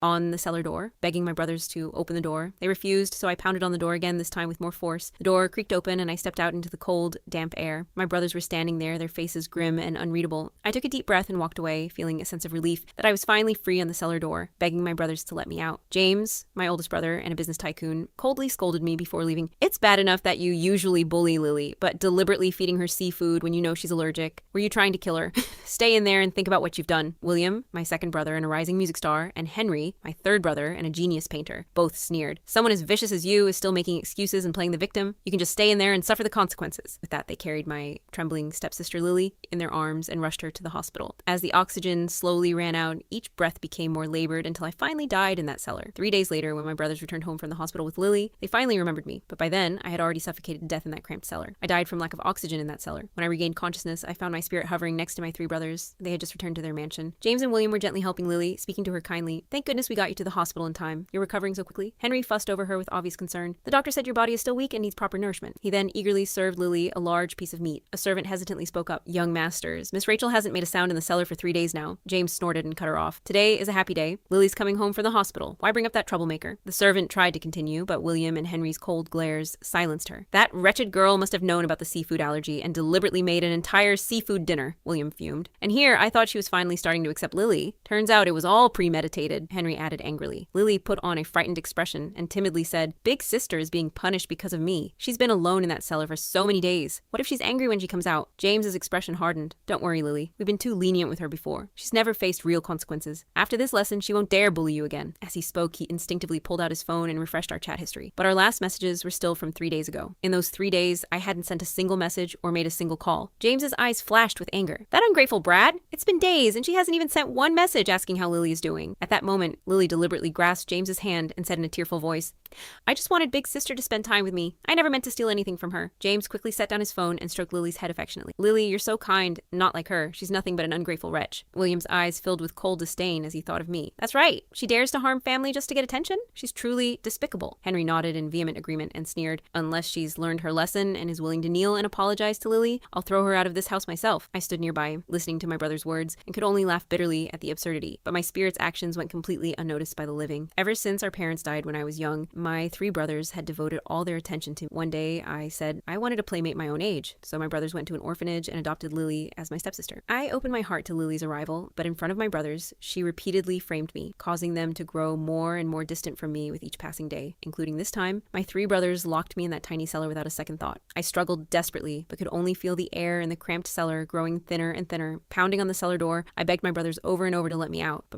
on the cellar door, begging my brothers to open the door. They refused, so I pounded on the door again, this time with more force. The door creaked open and I stepped out into the cold, damp air. My brothers were standing there, their faces grim and unreadable. I took a deep breath and walked away, feeling a sense of relief that I was finally free on the cellar door, begging my brothers to let me out. James, my oldest brother and a business tycoon, coldly scolded me before leaving. "It's bad enough that you usually bully Lily, but deliberately feeding her seafood when you know she's allergic. Were you trying to kill her? Stay in there and think about what you've done." William, my second brother and a rising music star, and Henry, my third brother and a genius painter, both sneered. "Someone as vicious as you is still making excuses and playing the victim. You can just stay in there and suffer the consequences." With that, they carried my trembling stepsister Lily in their arms and rushed her to the hospital. As the oxygen slowly ran out, each breath became more labored until I finally died in that cellar. 3 days later, when my brothers returned home from the hospital with Lily, they finally remembered me, but by then, I had already suffocated to death in that cramped cellar. I died from lack of oxygen in that cellar. When I regained consciousness, I found my spirit hovering next to my 3 brothers. They had just returned to their mansion. James and William were gently helping Lily, speaking to her kindly. "Thank goodness we got you to the hospital in time. You're recovering so quickly." Henry fussed over her with obvious concern. "The doctor said your body is still weak and needs proper nourishment." He then eagerly served Lily a large piece of meat. A servant hesitantly spoke up. "Young masters, Miss Rachel hasn't made a sound in the cellar for 3 days now." James snorted and cut her off. "Today is a happy day. Lily's coming home from the hospital. Why bring up that troublemaker?" The servant tried to continue, but William and Henry's cold glares silenced her. "That wretched girl must have known about the seafood allergy and deliberately made an entire seafood dinner," William fumed. "And here I thought she was finally starting to accept Lily. Turns out it was all premeditated," Henry added angrily. Lily put on a frightened expression and timidly said, "Big sister is being punished because of me. She's been alone in that cellar for so many days. What if she's angry when she comes out?" James's expression hardened. "Don't worry, Lily. We've been too lenient with her before. She's never faced real consequences. After this lesson, she won't dare bully you again." As he spoke, he instinctively pulled out his phone and refreshed our chat history. But our last messages were still from 3 days ago. In those 3 days, I hadn't sent a single message or made a single call. James's eyes flashed with anger. "That ungrateful brat! It's been days, and she hasn't even sent one message asking how Lily is doing." At that moment, Lily deliberately grasped James's hand and said in a tearful voice, "I just wanted Big Sister to spend time with me. I never meant to steal anything from her." James quickly set down his phone and stroked Lily's head affectionately. "Lily, you're so kind. Not like her. She's nothing but an ungrateful wretch." William's eyes filled with cold disdain as he thought of me. "That's right. She dares to harm family just to get attention? She's truly despicable." Henry nodded in vehement agreement and sneered, "Unless she's learned her lesson and is willing to kneel and apologize to Lily, I'll throw her out of this house myself." I stood nearby, listening to my brother's words, and could only laugh bitterly at the absurdity, but my spirit's actions went completely unnoticed by the living. Ever since our parents died when I was young, my 3 brothers had devoted all their attention to me. One day, I said I wanted a playmate my own age, so my brothers went to an orphanage and adopted Lily as my stepsister. I opened my heart to Lily's arrival, but in front of my brothers, she repeatedly framed me, causing them to grow more and more distant from me with each passing day, including this time. My 3 brothers locked me in that tiny cellar without a second thought. I struggled desperately, but could only feel the air in the cramped cellar growing thinner and thinner. Pounding on the cellar door, I begged my brothers over and over to let me out, but